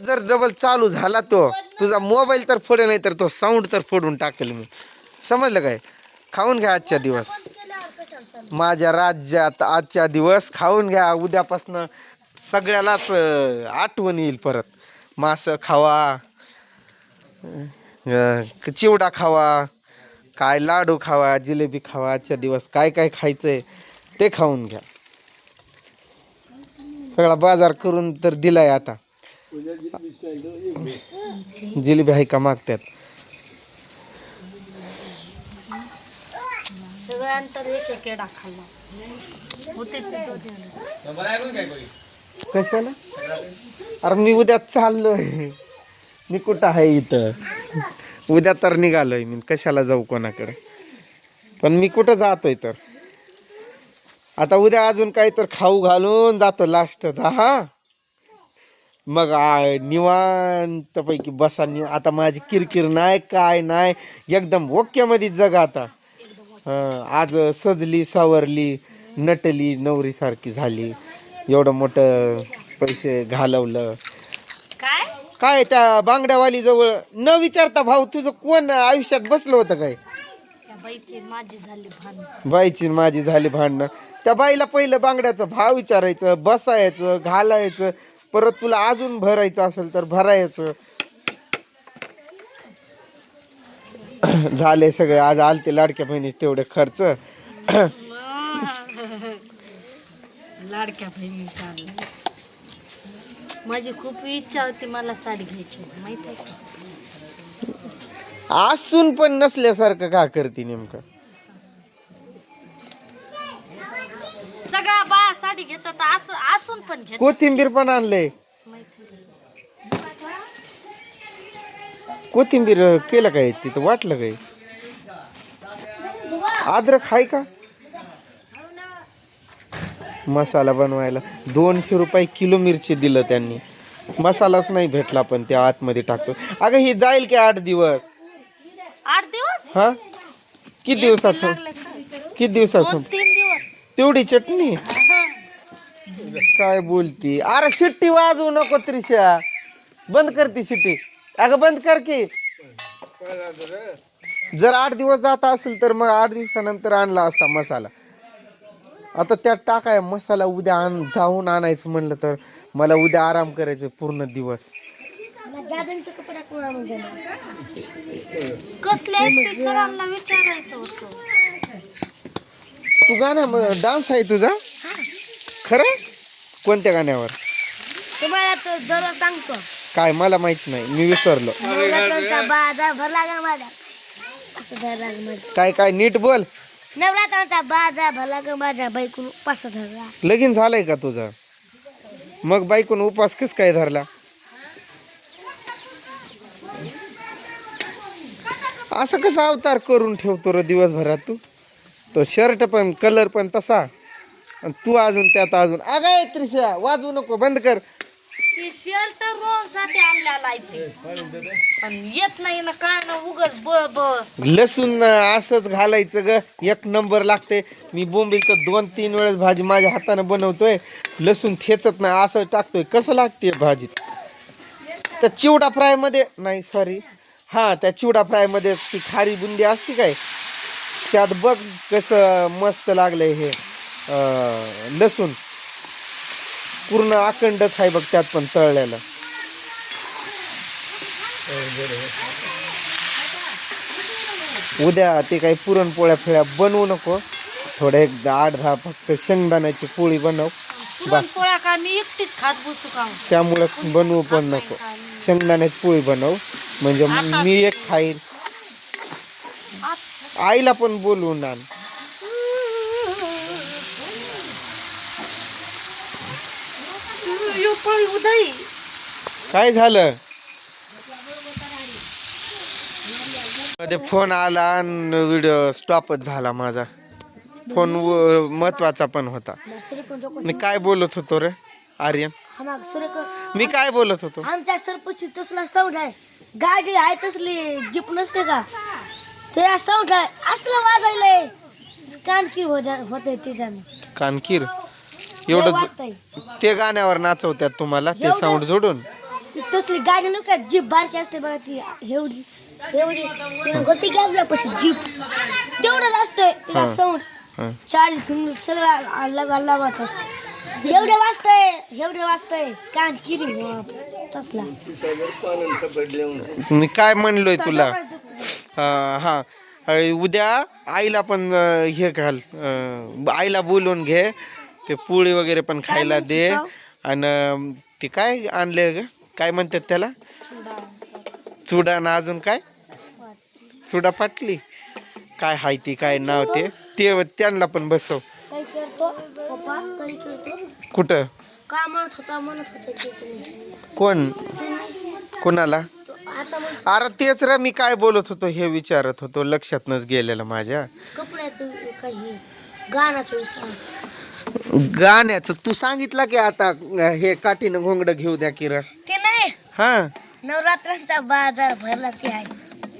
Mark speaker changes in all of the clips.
Speaker 1: जर डबल चालू झाला तो तुझा मोबाईल तर फोडे नाही तर तो साऊंड तर फोडून टाकेल मी. समजलं काय? खाऊन घ्या आजच्या दिवस माझ्या राज्यात. आजच्या दिवस खाऊन घ्या. उद्यापासनं सगळ्यालाच आठवण येईल परत. मासं खावा, चिवडा खावा, काय लाडू खावा, जिलेबी खावा. आजच्या दिवस काय काय खायचंय ते खाऊन घ्या. सगळा बाजार करून तर दिलाय आता. जिलेबी आहे का मागत्यात? कशाला? अरे मी उद्या चाललोय. मी कुठं आहे इथं? उद्या तर निघालोय मी. कशाला जाऊ कोणाकडे? पण मी कुठं जातोय तर आता उद्या अजून काही तर खाऊ घालून जातो लास्टचा. हा मग निवांत पैकी बसा. आता माझी किरकिर नाही काय नाही. एकदम ओके मध्ये जग आता. आज सजली सावरली नटली नवरी सारखी झाली. एवढं मोठं पैसे घालवलं. काय त्या बांगड्यावाली जवळ न विचारता भाऊ तुझं कोण आयुष्यात बसलं होतं काय? बाईची माझी झाली भांडणं. त्या बाईला पहिलं बांगड्याचं भाव विचारायचं, बसायचं, घालायचं, परत तुला अजून भरायचं असेल तर भरायचं. झाले सगळे. आज आलते लाडक्या बहिणी तेवढे खर्च.
Speaker 2: लाडक्या बहिणी माझी खूप इच्छा होती मला साडी घ्यायची माहित आहे का?
Speaker 1: असून पण नसल्यासारखं का करते नेमकं?
Speaker 2: सगळ्या बाया साडी घेतात असून पण घेतात.
Speaker 1: कोथिंबीर पण आणलंय. कोथिंबीर केलं काय तिथं वाटलं काय? अद्रक हाय का? मसाला बनवायला 200 रुपये किलो मिरची दिलं त्यांनी. मसालाच नाही भेटला पण त्या आतमध्ये टाकतो. अगं ही जाईल की 8 दिवस.
Speaker 2: 8 दिवस?
Speaker 1: हा किती दिवसाचं? किती दिवसाचं?
Speaker 2: 3 दिवस.
Speaker 1: तेवढी चटणी काय बोलती? अरे शिट्टी वाजवू नको त्रिशा. बंद कर ती शिट्टी. अगं बंद कर की. जर 8 दिवस जात असेल तर मग 8 दिवसानंतर आणला असता मसाला. आता त्यात टाकाय मसाला. उद्या जाऊन आणायचं म्हणलं तर मला उद्या आराम करायचं पूर्ण दिवस. तू गाणं डान्स आहे तुझा खरं? कोणत्या गाण्यावर?
Speaker 2: तुम्हाला तर जरा सांगतो.
Speaker 1: काय मला माहित नाही मी विसरलो. काय काय नीट बोल.
Speaker 2: नवरात्राचा बाजा भला ग माझ्या बायकून उपास धरला.
Speaker 1: लगीन झालंय का तुझं? मग बायकून उपास कस काय धरला? असं कसं अवतार करून ठेवतो रे दिवसभरात तू? तो शर्ट पण कलर पण तसा आणि तू अजून त्यात अजून. अगं त्रिशा वाजवू नको. बंद कर.
Speaker 2: शर्ट रोज साठी आणलेला पण येत नाही ना काय ना उगच
Speaker 1: लसूण असंच घालायचं ग. 1 नंबर लागते. मी बोंबीलचं 2-3 वेळेस भाजी माझ्या हाताने बनवतोय. लसूण ठेचत नाही असं टाकतोय. कसं लागते भाजी? त्या चिवडा फ्राय मध्ये नाही सॉरी हा त्या चिवडा फ्राय मध्ये ती खारी बुंदी असते काय त्यात बघ कसं मस्त लागलंय हे लसूण पूर्ण अखंडच आहे बघ त्यात पण तळलेलं. उद्या ते काही पुरणपोळ्या फिळ्या बनवू नको. थोडे 8-10 फक्त शेंगदाण्याची पोळी बनव बस.
Speaker 2: का मी एकटीच खात बसू का?
Speaker 1: त्यामुळं बनवू पण नको. शेंगदाण्याची पोळी बनव म्हणजे मी एक खाईन. आईला पण बोलवून आण. काय झालं? मध्ये फोन आला आणि व्हिडिओ स्टॉपच झाला माझा. फोन महत्वाचा पण होता. मी काय बोलत होतो रे आर्यन? मी काय बोलत होतो?
Speaker 2: आमच्या सरपंच तसला साऊंड आहे. गाडी आहे तसली जीप नसते का ते साऊंड आहे असलं वाजायलंय. कानकीर होते त्याच्यानं.
Speaker 1: कानकीर एवढं ते गाण्यावर नाचवत्यात तुम्हाला ते साऊंड जोडून?
Speaker 2: ती तसली गाडी नको का जीप बारकी असते बघा ती एवढी एवढी होती की आपल्यापाशी जीप तेवढंच असतंय तिला
Speaker 1: हा.
Speaker 2: साऊंड
Speaker 1: हा.
Speaker 2: 40 फिंगर सगळं आवाज असतो एवढे वाजतंय कान किरी तसला
Speaker 1: मी काय म्हणलोय तुला हा उद्या आईला पण हे घाल आईला बोलवून घे ते पोळी वगैरे पण खायला दे आणि ते काय आणले ग काय म्हणतात त्याला चुडा ना अजून काय चुडा पाटली काय हाय ती काय नाव ते त्यांना पण बसव
Speaker 2: काही करतो पप्पा काही करतो
Speaker 1: कुठं
Speaker 2: काय म्हणत होते ते तुम्ही?
Speaker 1: कोण
Speaker 2: ते नाही.
Speaker 1: कोणाला
Speaker 2: तो आता म्हणतो
Speaker 1: अरे तेच रे मी काय बोलत होतो हे विचारत होतो लक्षातनच गेलेलं माझ्या
Speaker 2: कपड्याचं काही गाण्याचं विचार
Speaker 1: गाण्याचं तू सांगितलं की आता हे काठीनं घोंगड घेऊ द्या किरण
Speaker 2: ते नाही
Speaker 1: हा
Speaker 2: नवरात्रांचा बाजार भरला ते आहे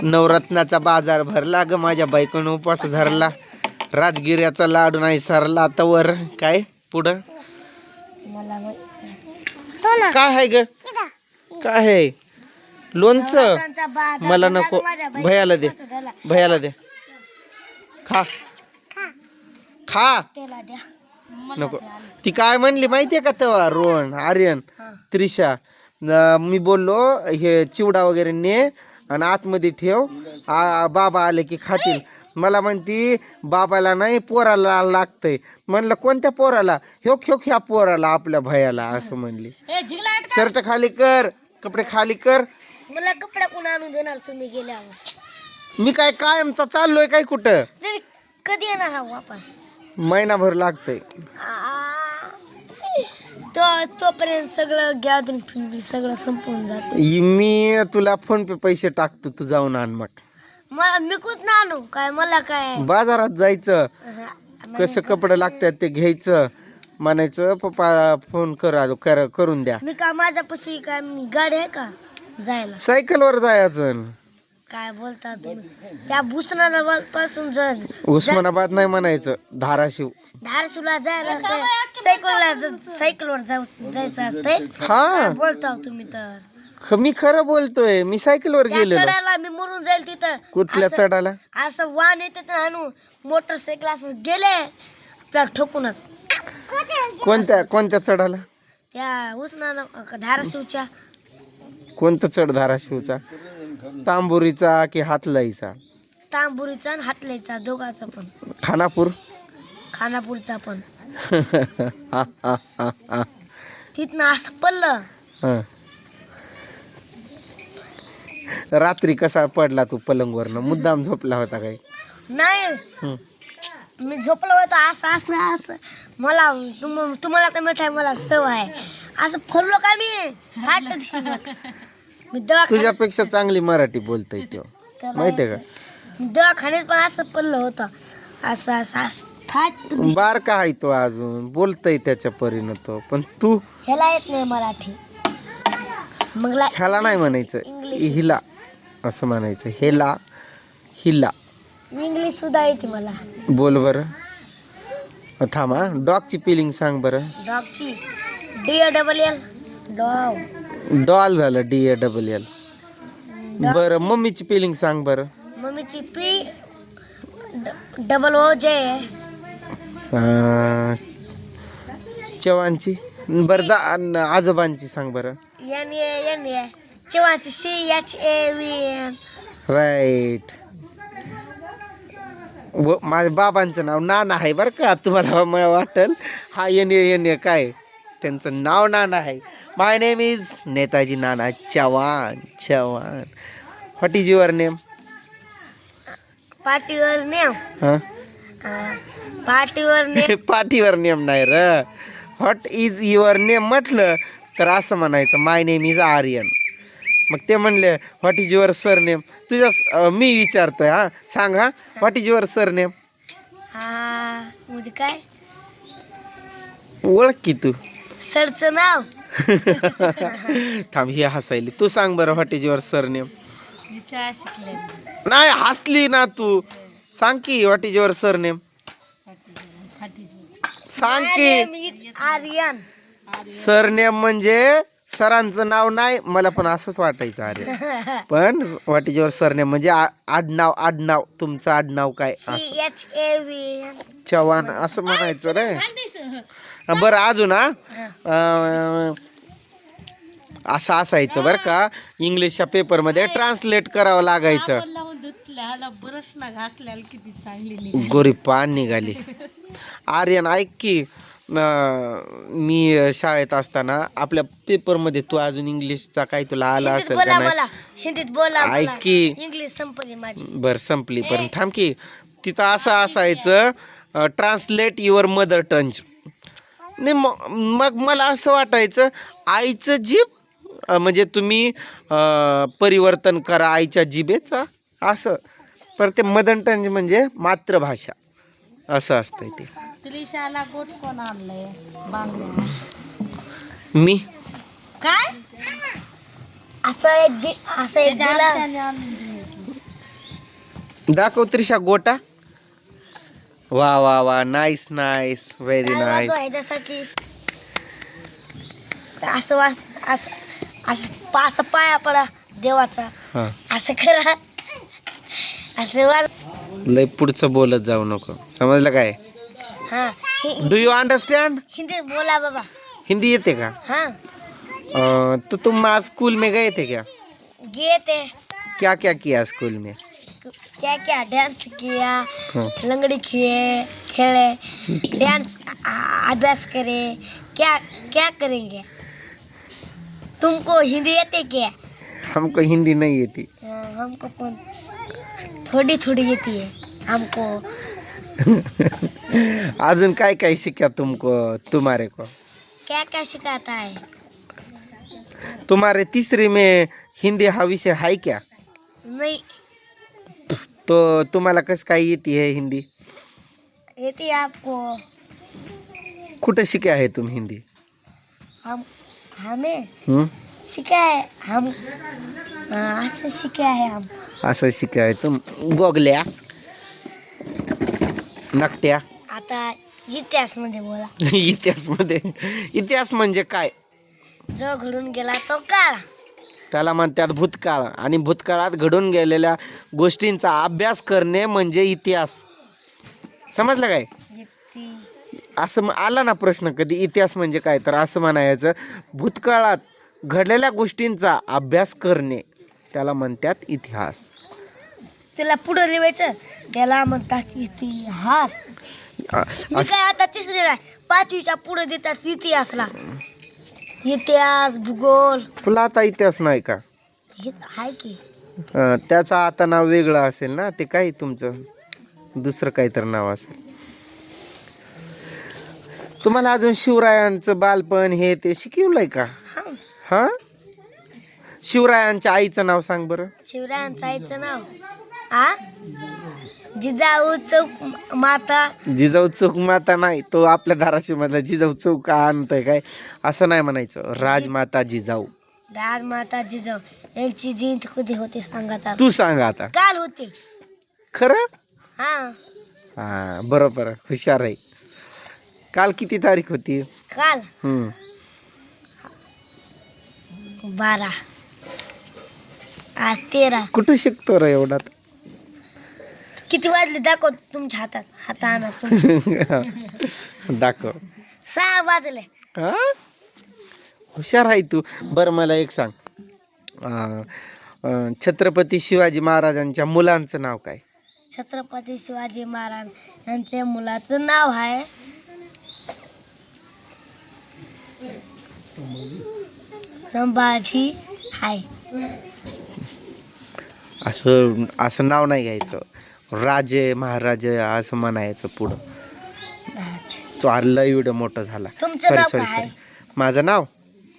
Speaker 1: नवरत्नाचा बाजार भरला ग माझ्या बायकोनं उपवास धरला राजगिऱ्याचा लाडू नाही सरला तवर काय पुढं
Speaker 2: मला
Speaker 1: काय आहे ग काय आहे लोणचं
Speaker 2: नवरात्रांचा बाजार
Speaker 1: मला
Speaker 2: भरला
Speaker 1: नको
Speaker 2: ग माझ्या बाईचा
Speaker 1: भैयाला दे
Speaker 2: उपवास धरला.
Speaker 1: भैयाला दे खा खा
Speaker 2: त्याला द्या
Speaker 1: नको ती काय म्हणली माहितीये का तेव्हा रोहन आर्यन
Speaker 2: हा.
Speaker 1: त्रिशा मी बोललो हे चिवडा वगैरे ने आणि आतमध्ये ठेव बाबा आले की खातील मला म्हणती बाबाला नाही पोराला लागतंय म्हणलं कोणत्या पोराला ह्योक ह्या पोराला आपल्या भयाला असं म्हणली शर्ट खाली कर कपडे खाली कर
Speaker 2: मला कपडा कोण आणून देणार तुम्ही गेल्यावर
Speaker 1: मी काय कायमचा चाललोय काय कुठं
Speaker 2: तुम्ही कधी येणार हा वापस
Speaker 1: महिनाभर लागतंय
Speaker 2: तोपर्यंत सगळं गॅदरिंग फिंगरिंग सगळं संपून जात
Speaker 1: मी तुला फोन पे पैसे टाकतो तू जाऊन आण मग
Speaker 2: मी कुठ ना आणू काय मला काय
Speaker 1: बाजारात जायचं
Speaker 2: हा,
Speaker 1: कसं कपडे लागतात ते घ्यायचं म्हणायचं पप्पा फोन करून द्या
Speaker 2: मी काय माझ्यापाशी काय मी गाडी आहे का जायला
Speaker 1: सायकलवर जायचं
Speaker 2: काय बोलता तुम्ही त्या भुसनाला पासून
Speaker 1: उस्मानाबाद नाही म्हणायचं धाराशिव
Speaker 2: धारशिवला जायला काय सायकलवर जायचं असतंय
Speaker 1: हा
Speaker 2: काय बोलता हो तुम्ही तर
Speaker 1: मी खरं बोलतोय मी सायकलवर
Speaker 2: त्या
Speaker 1: गेलेलो
Speaker 2: चढायला मी मरून जाईल तिथं
Speaker 1: कुठल्या चढाला
Speaker 2: असं वाहन येते तर आणू मोटरसायकल असं गेले आपल्याला ठोकूनच
Speaker 1: कोणत्या चढाला
Speaker 2: त्या उस्माना धाराशिवच्या
Speaker 1: कोणतं चढ धाराशिवचा तांबुरीचा की हातलाईचा
Speaker 2: तांबुरीचा आणि हातलाईचा दोघाचा पण खानापूरचा पण तिथनं असं पडलं
Speaker 1: हं. रात्री कसा पडला तू पलंगवरनं मुद्दाम झोपला होता काय
Speaker 2: नाही
Speaker 1: हं.
Speaker 2: मी झोपलो होतो असं असं असं मला तुम्हाला तर माहित आहे मला सवय आहे असं फरलो का मी दवाखान्यात
Speaker 1: तुझ्यापेक्षा चांगली मराठी बोलतोय तो माहितीये का
Speaker 2: दवाखान्यात पण असं पडलं होतं असं असं असं फाट
Speaker 1: बार का आहे तो अजून बोलतय त्याच्या परीनं तो पण तू
Speaker 2: ह्याला येत नाही मराठी मग
Speaker 1: ह्याला नाही म्हणायचं हिला असं म्हणायचं हेला हिला
Speaker 2: इंग्लिश सुद्धा येते मला
Speaker 1: बोल बरं थांबा डॉगची फिलिंग सांग बरं
Speaker 2: डॉगची DOLL डॉग
Speaker 1: डॉल झालं DALL बरं मम्मीची फिलिंग सांग बरं
Speaker 2: मम्मीची POOJ
Speaker 1: चव्हाणची बरं आजोबांची सांग बरं
Speaker 2: NA चव्हाणची CHAVN
Speaker 1: राईट माझ्या बाबांचं नाव नाना आहे बरं का तुम्हाला मला वाटेल हा NA काय त्यांचं नाव नाना आहे my name is Netaji Nana Chavan what is your name
Speaker 2: पाटीवर नेम
Speaker 1: हां
Speaker 2: पाटीवर नेम
Speaker 1: पाठीवर नेम नाही र व्हॉट इज युअर नेम म्हटलं तर असं म्हणायचं माय नेम इज आर्यन मग ते म्हणले what is your sir name तुझ्या मी विचारतोय हा सांग हा what is your sir name
Speaker 2: हा म्हणजे काय
Speaker 1: ओळख की तू
Speaker 2: सरचं नाव
Speaker 1: थांब ही हसायली तू सांग बरं what is your sir name नाही हसली ना तू सांग की what is your sir name सांग की
Speaker 2: आर्यन
Speaker 1: सर नेम म्हणजे सरांचं नाव नाही, मला पण असंच वाटायचं अरे. पण व्हॉट इज युअर सरनेम म्हणजे आडनाव तुमचं आडनाव काय असं
Speaker 2: CHAV.
Speaker 1: चव्हाण असं म्हणायचं रे. बरं अजून असं असायचं बरं का, इंग्लिशच्या पेपरमध्ये ट्रान्सलेट करावं लागायचं. गोरी पान निघाली. आर्यन ऐक की, मी शाळेत असताना आपल्या पेपरमध्ये तू अजून इंग्लिशचा काही तुला आला असेल का नाही?
Speaker 2: हिंदीत बोला.
Speaker 1: ऐक की,
Speaker 2: इंग्लिश संपली माझी.
Speaker 1: बर संपली पण थांब की, तिथं असं असायचं ट्रान्सलेट युअर मदर टंच. नाही मग मला असं वाटायचं आईचं जीभ म्हणजे तुम्ही परिवर्तन करा आईच्या जिभेचा असं, पर ते मदर टंच म्हणजे मातृभाषा असं असतंय ते.
Speaker 2: त्रिशाला गोट कोण आणलंय
Speaker 1: मी
Speaker 2: काय असं एक
Speaker 1: दाखव त्रिशा गोटा. वा वा वा, नाईस नाईस, व्हेरी नाईस.
Speaker 2: असं पाया पडा देवाचा,
Speaker 1: हा
Speaker 2: असं करा, असं वाज.
Speaker 1: लय पुढचं बोलत जाऊ नको, समजलं काय?
Speaker 2: हाँ
Speaker 1: डू यू अंडरस्टैंड?
Speaker 2: हिंदी बोला बाबा.
Speaker 1: हिंदी येते का?
Speaker 2: हाँ
Speaker 1: तो तुम आज स्कूल में गए थे क्या?
Speaker 2: गए थे.
Speaker 1: क्या क्या किया स्कूल में?
Speaker 2: क्या क्या डांस किया,
Speaker 1: हाँ.
Speaker 2: लंगड़ी खेले, डांस अभ्यास करे. क्या क्या करेंगे? तुमको हिंदी येते क्या?
Speaker 1: हमको हिंदी नहीं येती.
Speaker 2: हमको थोड़ी थोड़ी येती है हमको.
Speaker 1: अजून काय काय शिक्या तुम्हारे को?
Speaker 2: क्या क्या सिखाता है?
Speaker 1: तुम्हारे तीसरी में हिंदी हा विषय है क्या?
Speaker 2: नहीं
Speaker 1: तो तुम्हाला कस काय येती है हिंदी?
Speaker 2: येती आपको.
Speaker 1: कुठं शिके आहे तुम हिंदी?
Speaker 2: हमें सिखा है हम. असं शिका है हम.
Speaker 1: असं शिके आहे तुम गोगल्या नकट्या.
Speaker 2: आता इतिहास मध्ये बोला.
Speaker 1: इतिहास म्हणजे काय?
Speaker 2: जो घडून गेला तो काळ.
Speaker 1: त्याला म्हणतात भूतकाळ, आणि भूतकाळात घडून गेलेल्या गोष्टींचा अभ्यास करणे म्हणजे इतिहास. समजलं काय? असं आला ना प्रश्न कधी इतिहास म्हणजे काय, तर असं म्हणायचं भूतकाळात घडलेल्या गोष्टींचा अभ्यास करणे त्याला म्हणतात इतिहास.
Speaker 2: त्याला पुढे लिहायचं त्याला म्हणतात इतिहास. मी काय आता तिसरीला आहे, पाचवीच्या पुढे देतात इतिहासला. इतिहास भूगोल.
Speaker 1: तुला आता इतिहास नाही का?
Speaker 2: हाय की.
Speaker 1: त्याचं आता नाव वेगळं असेल ना, ते काय तुमचं दुसरं काहीतरी नाव असेल. तुम्हाला अजून शिवरायांचं बालपण हे ते शिकवलंय का? हा. शिवरायांच्या आईचं नाव सांग बरं.
Speaker 2: शिवरायांच्या आईचं नाव जिजाऊ चौक माता.
Speaker 1: जिजाऊ चौक माता नाही, तो आपल्या धाराशिव मधला जिजाऊ चौक आणतोय काय, असं नाही म्हणायचं. राजमाता जिजाऊ.
Speaker 2: राजमाता जिजाऊ यांची जयंती कधी होते सांगा?
Speaker 1: तू सांग आता.
Speaker 2: काल होते.
Speaker 1: खरं?
Speaker 2: हा
Speaker 1: बरोबर, हुशार आहे. काल किती तारीख होती?
Speaker 2: काल 12. आज 13.
Speaker 1: कुठं शिकतो रे एवढा?
Speaker 2: किती वाजले दाखव तुमच्या हातात आणा तुमच्या.
Speaker 1: दाखव.
Speaker 2: 6 वाजले.
Speaker 1: हुशार आहे तू. बरं मला एक सांग, छत्रपती शिवाजी महाराजांच्या मुलांचं नाव काय?
Speaker 2: छत्रपती शिवाजी महाराज यांच्या मुलाचं नाव आहे संभाजी. हाय
Speaker 1: असं नाव नाही घ्यायचं, राजे महाराजे असं म्हणायचं पुढं. लय एवढं मोठं झाला.
Speaker 2: तुमचं नाव काय?
Speaker 1: माझं नाव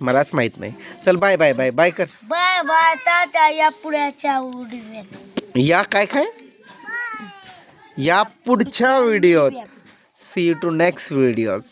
Speaker 1: मलाच माहित नाही. चल बाय बाय बाय बाय कर.
Speaker 2: बाय बाय टाटा. या पुढच्या व्हिडिओत
Speaker 1: या काय या पुढच्या व्हिडिओत. See you to next videos.